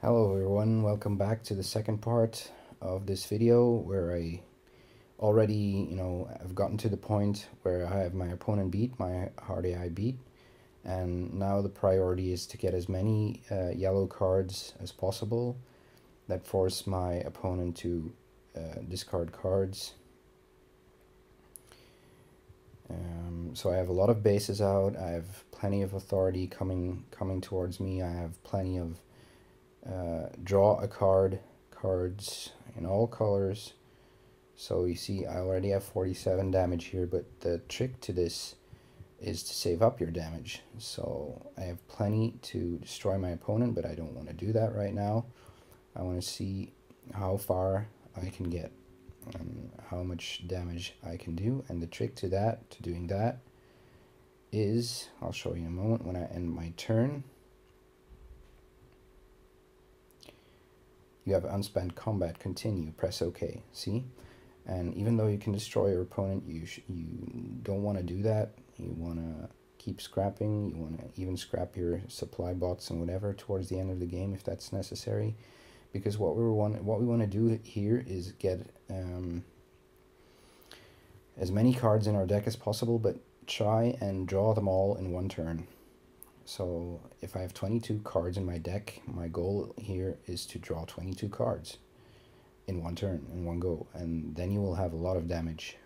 Hello everyone, welcome back to the second part of this video where I already, I've gotten to the point where I have my opponent beat, my hard AI beat, and now the priority is to get as many yellow cards as possible that force my opponent to discard cards. So I have a lot of bases out, I have plenty of authority coming towards me, I have plenty of draw a cards in all colors. So you see I already have 47 damage here, but the trick to this is to save up your damage. So I have plenty to destroy my opponent, but I don't want to do that right now. I want to see how far I can get and how much damage I can do. And the trick to doing that is, I'll show you in a moment when I end my turn. You have unspent combat, continue, press OK, see? And even though you can destroy your opponent, you don't want to do that. You want to keep scrapping, you want to even scrap your supply bots and whatever towards the end of the game if that's necessary. Because what we want to do here is get as many cards in our deck as possible, but try and draw them all in one turn. So if I have 22 cards in my deck, my goal here is to draw 22 cards in one turn, in one go, and then you will have a lot of damage.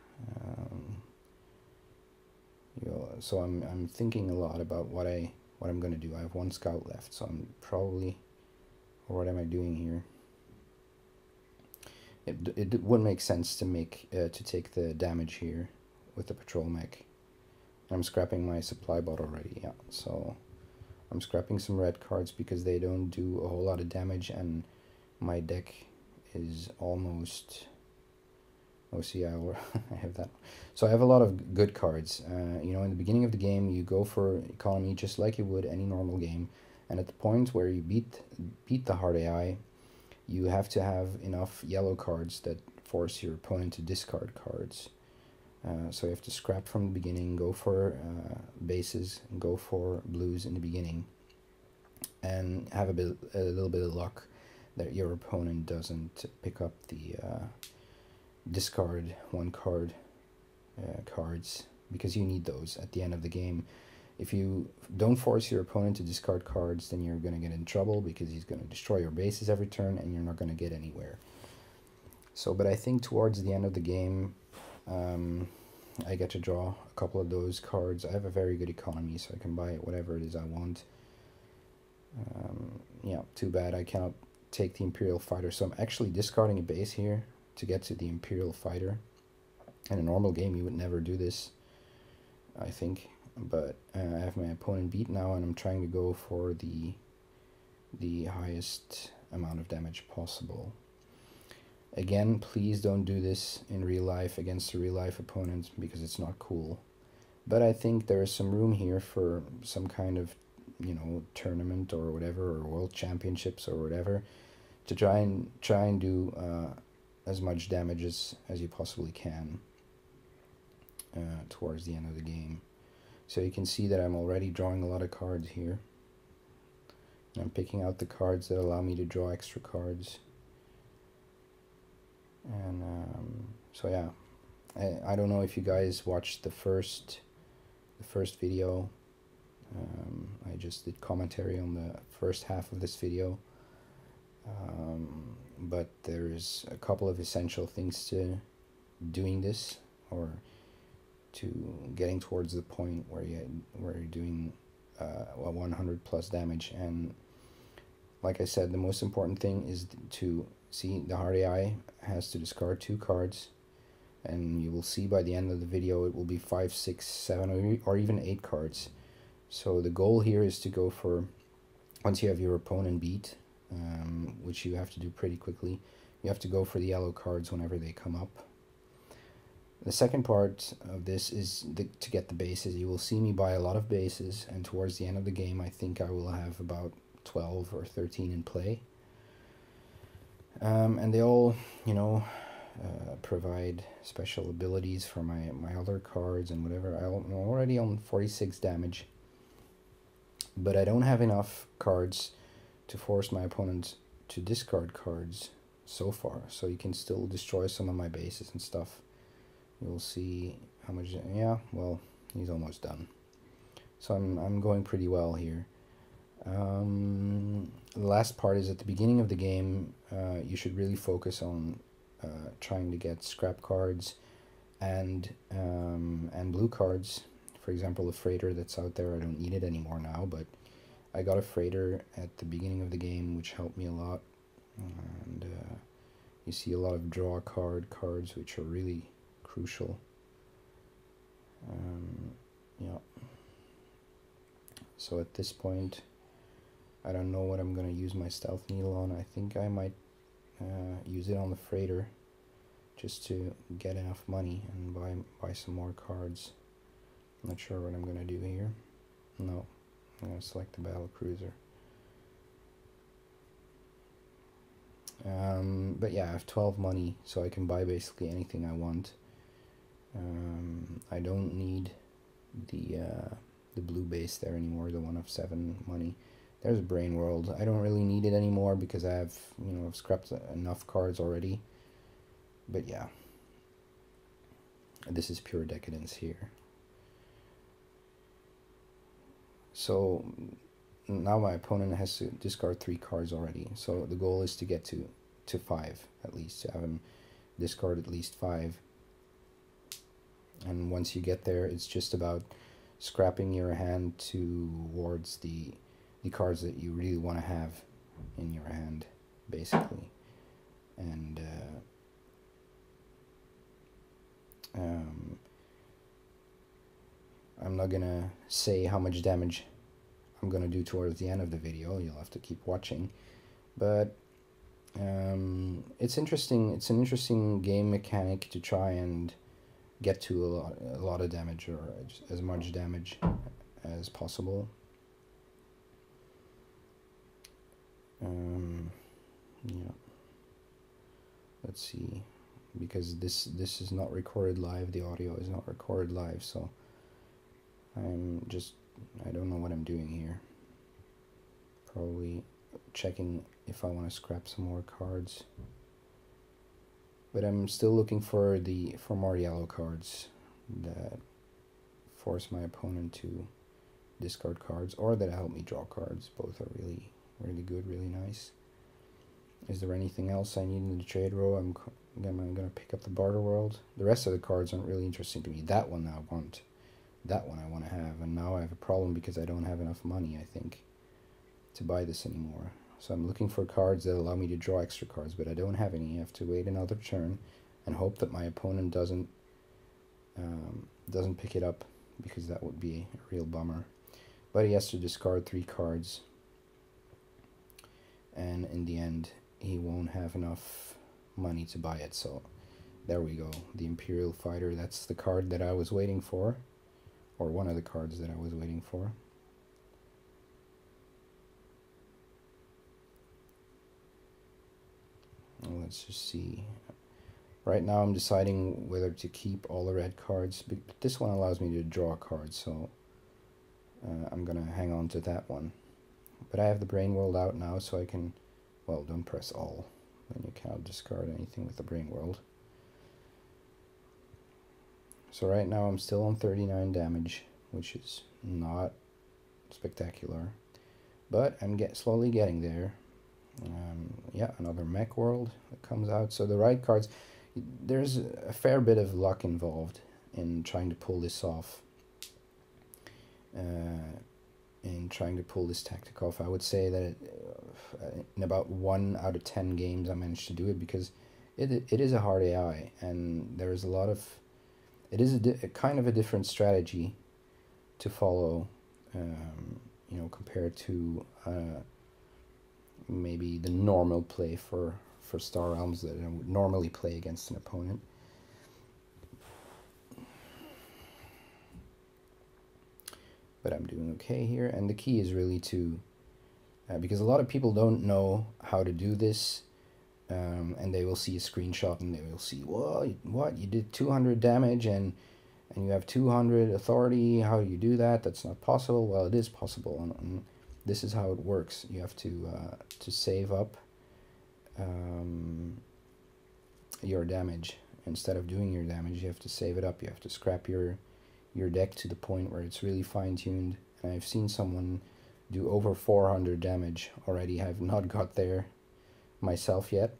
So I'm thinking a lot about what I'm going to do. I have one scout left, so I'm probably, or what am I doing here? It would make sense to take the damage here with the patrol mech. I'm scrapping my supply bot already, yeah. So I'm scrapping some red cards because they don't do a whole lot of damage, and my deck is almost... Oh, see, I have that. So I have a lot of good cards. In the beginning of the game, you go for economy just like you would any normal game, and at the point where you beat the hard AI, you have to have enough yellow cards that force your opponent to discard cards. So you have to scrap from the beginning, go for bases, and go for blues in the beginning, and have a little bit of luck that your opponent doesn't pick up the discard one card cards, because you need those at the end of the game. If you don't force your opponent to discard cards, then you're going to get in trouble because he's going to destroy your bases every turn and you're not going to get anywhere. So, but I think towards the end of the game, I get to draw a couple of those cards. I have a very good economy, so I can buy whatever it is I want. Yeah, too bad I cannot take the Imperial Fighter, so I'm actually discarding a base here to get to the Imperial Fighter. In a normal game, you would never do this, I think. But I have my opponent beat now, and I'm trying to go for the highest amount of damage possible. Again, please don't do this in real life against a real life opponent because it's not cool. But I think there is some room here for some kind of, tournament or whatever, or world championships or whatever, to try and do as much damage as you possibly can towards the end of the game. So you can see that I'm already drawing a lot of cards here. I'm picking out the cards that allow me to draw extra cards. And so yeah, I don't know if you guys watched the first video. I just did commentary on the first half of this video. But there's a couple of essential things to doing this, or to getting towards the point where you're doing 100 plus damage. And like I said, the most important thing is to see the hard AI has to discard 2 cards, and you will see by the end of the video it will be 5, 6, 7, or even 8 cards. So the goal here is to go for, once you have your opponent beat, which you have to do pretty quickly, you have to go for the yellow cards whenever they come up. The second part of this is to get the bases. You will see me buy a lot of bases, and towards the end of the game I think I will have about 12 or 13 in play. And they all, provide special abilities for my other cards and whatever. I'm already on 46 damage, but I don't have enough cards to force my opponent discard cards so far, so you can still destroy some of my bases and stuff. You'll see how much. Yeah, well, he's almost done. So I'm going pretty well here. The last part is at the beginning of the game. You should really focus on trying to get scrap cards and blue cards. For example, the freighter that's out there, I don't need it anymore now, but I got a freighter at the beginning of the game, which helped me a lot. And you see a lot of draw cards, which are really crucial. Yeah. So at this point, I don't know what I'm going to use my stealth needle on. I think I might use it on the freighter just to get enough money and buy some more cards. I'm not sure what I'm going to do here. No, I'm going to select the battle cruiser. But yeah, I have 12 money, so I can buy basically anything I want. I don't need the blue base there anymore, the 1 of 7 money. There's a Brain World. I don't really need it anymore because I have, I've scrapped enough cards already. But yeah, this is pure decadence here. So now my opponent has to discard 3 cards already. So the goal is to get to 5 at least, to have him discard at least 5. And once you get there, it's just about scrapping your hand towards the cards that you really want to have in your hand, basically. And I'm not gonna say how much damage I'm gonna do towards the end of the video. You'll have to keep watching, but it's interesting. It's an interesting game mechanic to try and get to a lot of damage, or as much damage as possible. Yeah. Let's see, because this is not recorded live. The audio is not recorded live, so I don't know what I'm doing here. Probably checking if I want to scrap some more cards. But I'm still looking for more yellow cards that force my opponent to discard cards, or that help me draw cards. Both are really, really good, really nice. Is there anything else I need in the trade row? I'm going to pick up the barter world. The rest of the cards aren't really interesting to me. That one I want. That one I want to have. And now I have a problem because I don't have enough money, I think, to buy this anymore. So I'm looking for cards that allow me to draw extra cards, but I don't have any. I have to wait another turn and hope that my opponent doesn't pick it up, because that would be a real bummer. But he has to discard 3 cards, and in the end he won't have enough money to buy it. So there we go, the Imperial Fighter. That's the card that I was waiting for, or one of the cards that I was waiting for. Let's just see. Right now I'm deciding whether to keep all the red cards, but this one allows me to draw cards, so I'm gonna hang on to that one. But I have the Brain World out now, so I can, well, don't press all, then you cannot discard anything with the Brain World. So right now I'm still on 39 damage, which is not spectacular, but I'm slowly getting there. Yeah, another mech world that comes out. So the right cards, there's a fair bit of luck involved in trying to pull this off, in trying to pull this tactic off. I would say that in about 1 out of 10 games I managed to do it, because it is a hard AI, and there's a lot of, it is a kind of a different strategy to follow, compared to maybe the normal play for Star Realms that I would normally play against an opponent. But I'm doing okay here, and the key is really to, because a lot of people don't know how to do this, and they will see a screenshot and they will see, well, what, you did 200 damage and you have 200 authority, how do you do that? That's not possible. Well, it is possible, and this is how it works. You have to save up your damage. Instead of doing your damage, you have to save it up. You have to scrap your deck to the point where it's really fine-tuned. And I've seen someone do over 400 damage already. I've not got there myself yet,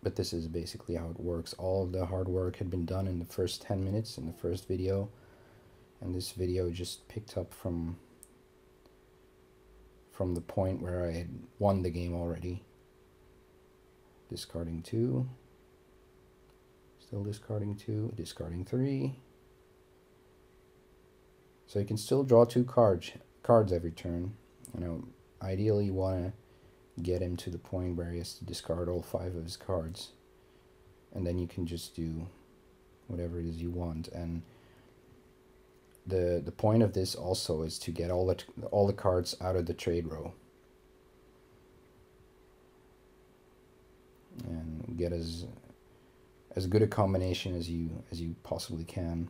but this is basically how it works. All of the hard work had been done in the first 10 minutes in the first video, and this video just picked up from the point where I had won the game already. Discarding 2, still discarding 2, discarding 3. So you can still draw 2 cards every turn. You know, ideally you want to get him to the point where he has to discard all 5 of his cards, and then you can just do whatever it is you want. And the point of this also is to get all the cards out of the trade row and get as good a combination as you possibly can.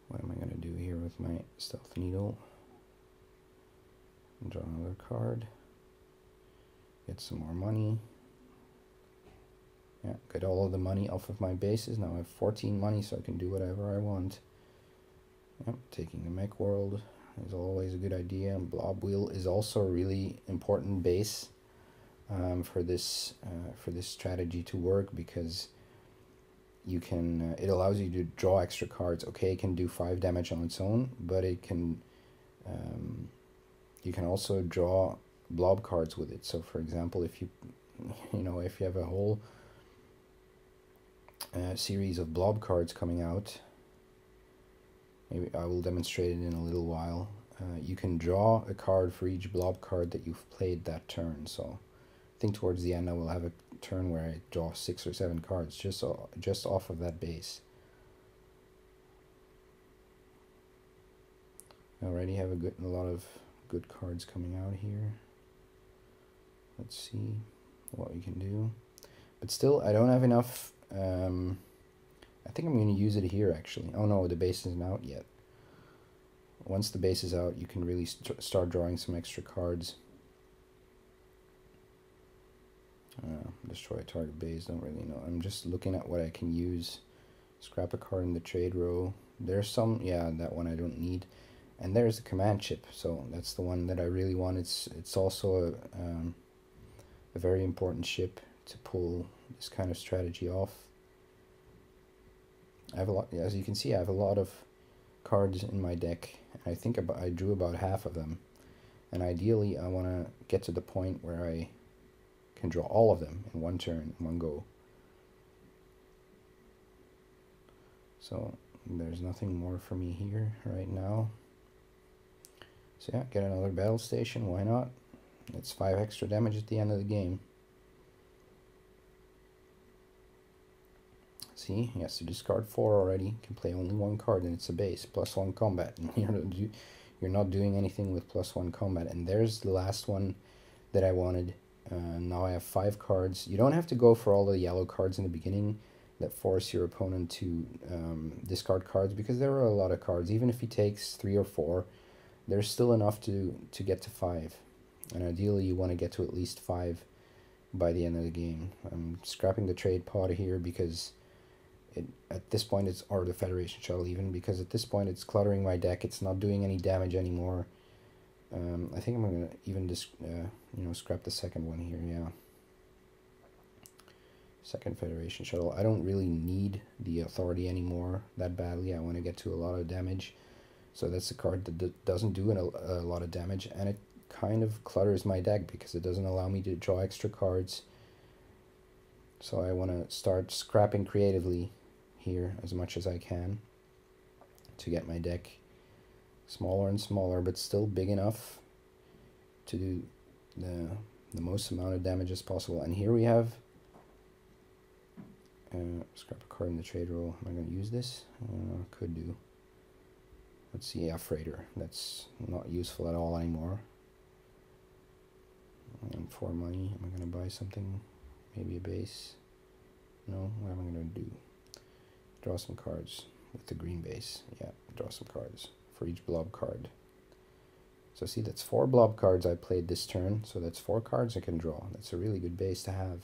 What am I going to do here with my stealth needle? Draw another card. Get some more money. Yeah, get all of the money off of my bases. Now I have 14 money, so I can do whatever I want. Yep, taking the mech world is always a good idea. And blob wheel is also a really important base for this strategy to work, because you can it allows you to draw extra cards. Okay, it can do 5 damage on its own, but it can you can also draw blob cards with it. So for example, if you have a whole series of blob cards coming out, maybe I will demonstrate it in a little while, you can draw a card for each blob card that you've played that turn. So I think towards the end I will have a turn where I draw 6 or 7 cards just off of that base. I already have a lot of good cards coming out here. Let's see what we can do. But still, I don't have enough. I think I'm going to use it here, actually. Oh no, the base isn't out yet. Once the base is out, you can really start drawing some extra cards. Destroy target base, don't really know. I'm just looking at what I can use. Scrap a card in the trade row. There's some, yeah, that one I don't need. And there's the command chip, so that's the one that I really want. It's also a very important ship to pull this kind of strategy off. I have a lot, as you can see, I have a lot of cards in my deck. I think I drew about half of them, and ideally I want to get to the point where I can draw all of them in one turn, in one go. So there's nothing more for me here right now. So yeah, get another battle station, why not? It's 5 extra damage at the end of the game. See, he has to discard 4 already, can play only 1 card, and it's a base, +1 combat. And you're not doing anything with +1 combat. And there's the last one that I wanted. Now I have 5 cards. You don't have to go for all the yellow cards in the beginning that force your opponent to discard cards, because there are a lot of cards. Even if he takes 3 or 4, there's still enough to get to 5. And ideally you want to get to at least 5 by the end of the game. I'm scrapping the trade pod here because at this point it's, or the Federation shuttle even, because at this point it's cluttering my deck. It's not doing any damage anymore. I think I'm gonna even just scrap the second one here. Yeah, second Federation shuttle. I don't really need the authority anymore that badly. I want to get to a lot of damage, so that's a card that doesn't do a lot of damage, and it kind of clutters my deck because it doesn't allow me to draw extra cards. So I want to start scrapping creatively here as much as I can to get my deck smaller and smaller, but still big enough to do the most amount of damage as possible. And here we have scrap a card in the trade roll. Am I going to use this? Could do. Let's see, yeah, freighter. That's not useful at all anymore. And for money, am I going to buy something? Maybe a base? No, what am I going to do? Draw some cards with the green base. Yeah, draw some cards for each blob card. So see, that's 4 blob cards I played this turn, so that's 4 cards I can draw. That's a really good base to have.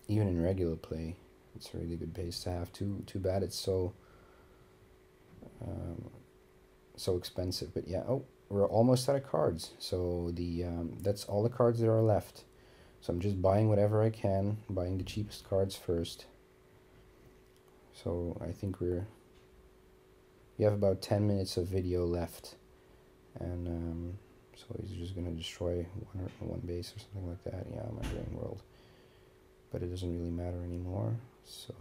Even in regular play, it's a really good base to have. Too bad it's so so expensive. But yeah, oh, we're almost out of cards. So the that's all the cards that are left. So I'm just buying whatever I can, buying the cheapest cards first. So I think we have about 10 minutes of video left, and so he's just gonna destroy one base or something like that. Yeah, my brain world. But it doesn't really matter anymore. So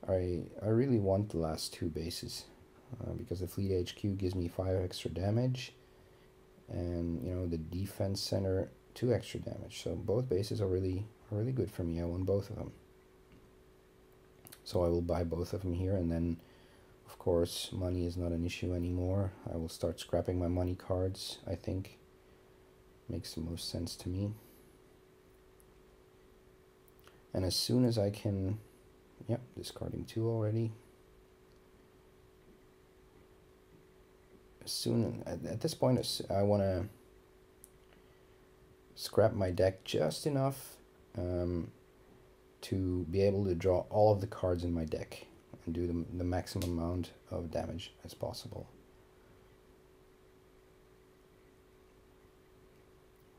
I really want the last 2 bases because the Fleet HQ gives me 5 extra damage, and you know, the defense center 2 extra damage. So both bases are really good for me. I want both of them. So I will buy both of them here, and then of course money is not an issue anymore. I will start scrapping my money cards, I think. Makes the most sense to me. And as soon as I can, yep, discarding 2 already. As soon at this point, I want to scrap my deck just enough to be able to draw all of the cards in my deck and do the maximum amount of damage as possible.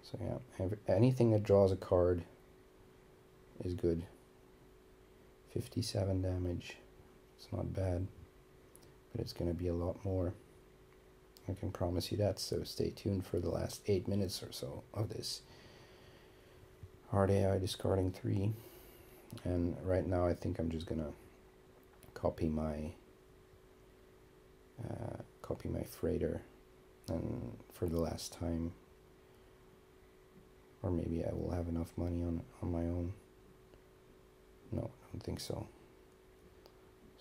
So yeah, anything that draws a card is good. 57 damage. It's not bad, but it's going to be a lot more. I can promise you that, so stay tuned for the last 8 minutes or so of this. Hard AI discarding 3. And right now I think I'm just going to copy my freighter and for the last time. Or maybe I will have enough money on my own. No, I don't think so.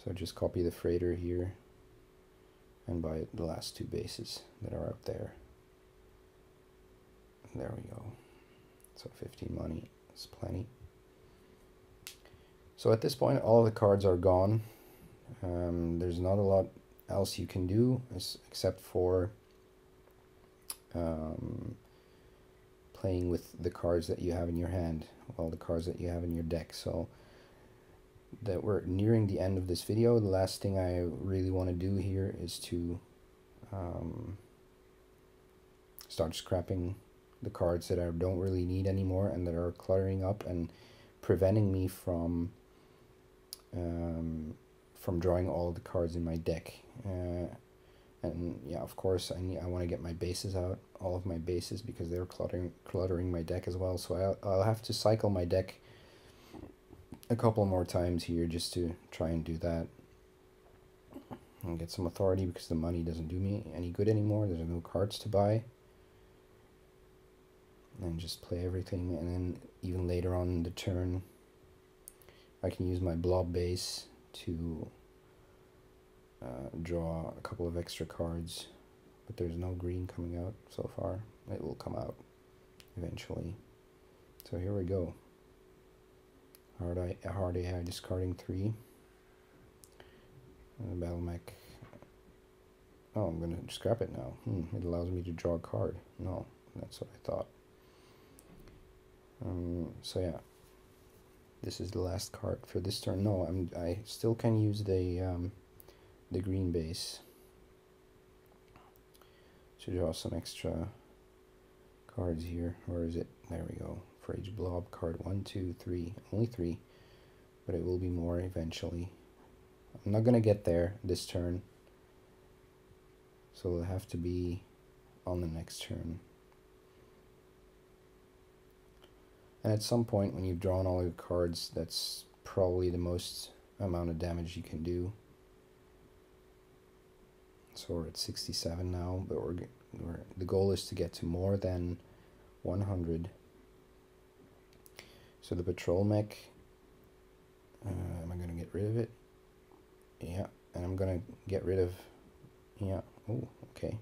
So just copy the freighter here and buy the last 2 bases that are out there. There we go. So 15 money is plenty. So at this point, all of the cards are gone. There's not a lot else you can do except for playing with the cards that you have in your hand, well, the cards that you have in your deck. So that we're nearing the end of this video. The last thing I really want to do here is to start scrapping the cards that I don't really need anymore and that are cluttering up and preventing me from drawing all the cards in my deck. And yeah, of course, I want to get my bases out, all of my bases, because they're cluttering my deck as well. So I'll have to cycle my deck a couple more times here just to try and do that and get some authority, because the money doesn't do me any good anymore. There's no cards to buy. And just play everything, and then even later on in the turn I can use my blob base to draw a couple of extra cards, but there's no green coming out so far. It will come out eventually. So here we go. Hard AI discarding 3. Battle mech. Oh, I'm gonna scrap it now. It allows me to draw a card. No, that's what I thought. So yeah, this is the last card for this turn. No, I still can use the green base to draw some extra cards here. Where is it? There we go. For each blob card, 1, 2, 3, only 3, but it will be more eventually. I'm not gonna get there this turn, so it'll have to be on the next turn. And at some point, when you've drawn all your cards, that's probably the most amount of damage you can do. So we're at 67 now, but the goal is to get to more than 100. So the patrol mech, am I going to get rid of it? Yeah, and I'm going to get rid of, yeah, oh, okay.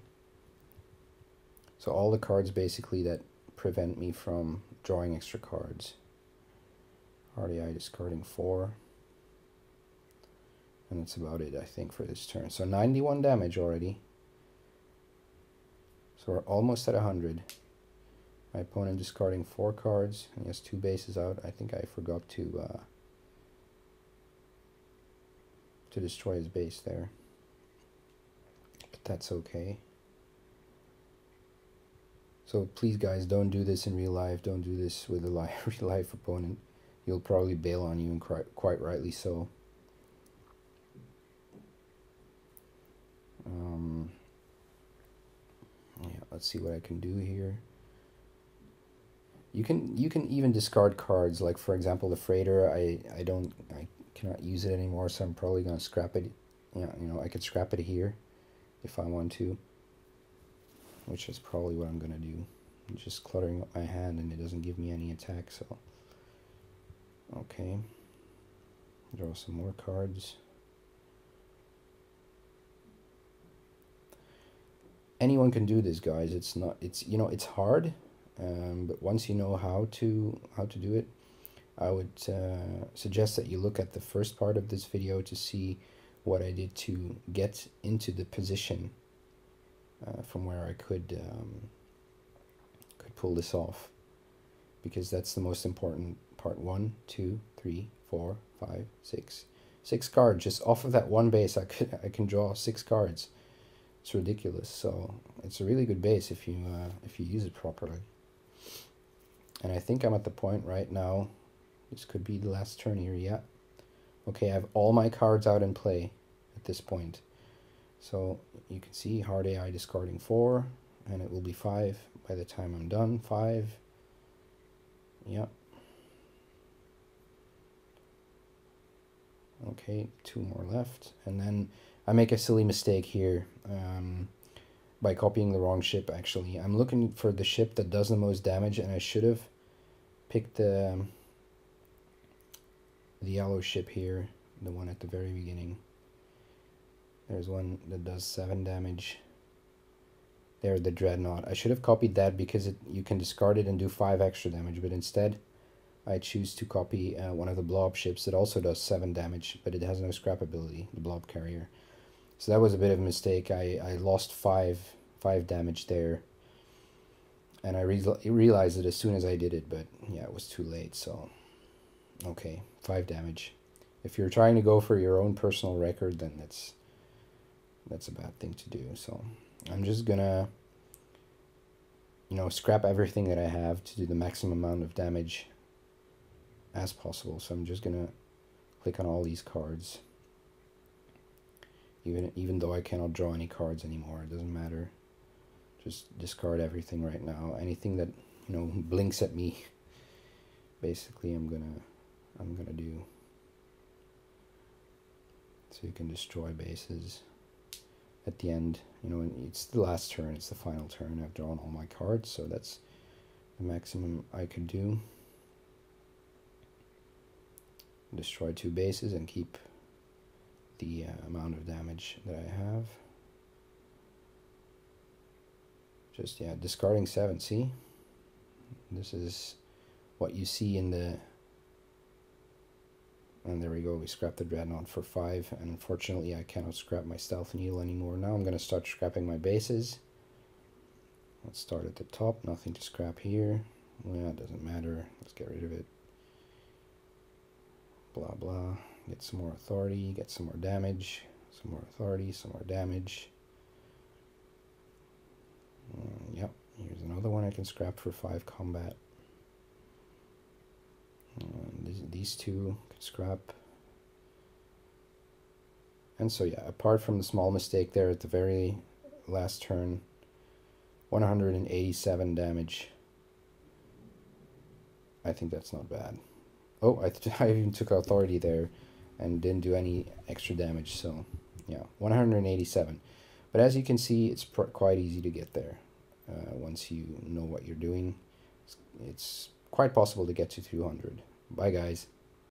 So all the cards basically that prevent me from drawing extra cards. RDI discarding 4. And that's about it, I think, for this turn. So 91 damage already. So we're almost at 100. My opponent discarding 4 cards. And he has 2 bases out. I think I forgot to destroy his base there. But that's okay. So please, guys, don't do this in real life. Don't do this with a real life opponent. He'll probably bail on you, and quite rightly so. Yeah, let's see what I can do here. You can even discard cards, like for example the freighter. I cannot use it anymore, so I'm probably gonna scrap it. Yeah, you know, I could scrap it here if I want to, which is probably what I'm gonna do. I'm just cluttering up my hand and it doesn't give me any attack, so okay. Draw some more cards. Anyone can do this, guys. It's you know, it's hard, but once you know how to do it, I would suggest that you look at the first part of this video to see what I did to get into the position from where I could pull this off, because that's the most important part. 1, 2, 3, 4, 5, 6. 6 cards just off of that one base. I can draw 6 cards. It's ridiculous. So it's a really good base if you use it properly. And I think I'm at the point right now. This could be the last turn here. Yeah. Okay, I have all my cards out in play at this point. So you can see hard AI discarding 4, and it will be 5 by the time I'm done. 5. Yeah. Okay, 2 more left, and then I make a silly mistake here by copying the wrong ship. Actually, I'm looking for the ship that does the most damage, and I should have picked the yellow ship here, the one at the very beginning. There's one that does 7 damage. There, the Dreadnought. I should have copied that because you can discard it and do 5 extra damage, but instead I choose to copy one of the blob ships that also does 7 damage, but it has no scrap ability, the blob carrier. So that was a bit of a mistake. I lost 5 damage there, and I realized it as soon as I did it, but yeah, it was too late. So okay, 5 damage. If you're trying to go for your own personal record, then that's a bad thing to do. So I'm just gonna, you know, scrap everything that I have to do the maximum amount of damage as possible. So I'm just gonna click on all these cards. Even though I cannot draw any cards anymore, it doesn't matter. Just discard everything right now. Anything that, you know, blinks at me, basically I'm gonna do. So you can destroy bases at the end. You know, it's the last turn, it's the final turn. I've drawn all my cards, so that's the maximum I could do. Destroy 2 bases and keep the amount of damage that I have. Just, yeah, discarding 7. See, this is what you see in the, and there we go, we scrapped the Dreadnought for 5, and unfortunately I cannot scrap my Stealth Needle anymore. Now I'm going to start scrapping my bases. Let's start at the top. Nothing to scrap here. Well, it doesn't matter, let's get rid of it. Blah blah. Get some more authority, get some more damage, some more authority, some more damage. Yep, here's another one I can scrap for 5 combat. These 2 can scrap. And so yeah, apart from the small mistake there at the very last turn, 187 damage. I think that's not bad. Oh, I even took authority there and didn't do any extra damage, so yeah, 187. But as you can see, it's quite easy to get there. Once you know what you're doing, it's quite possible to get to 200. Bye, guys.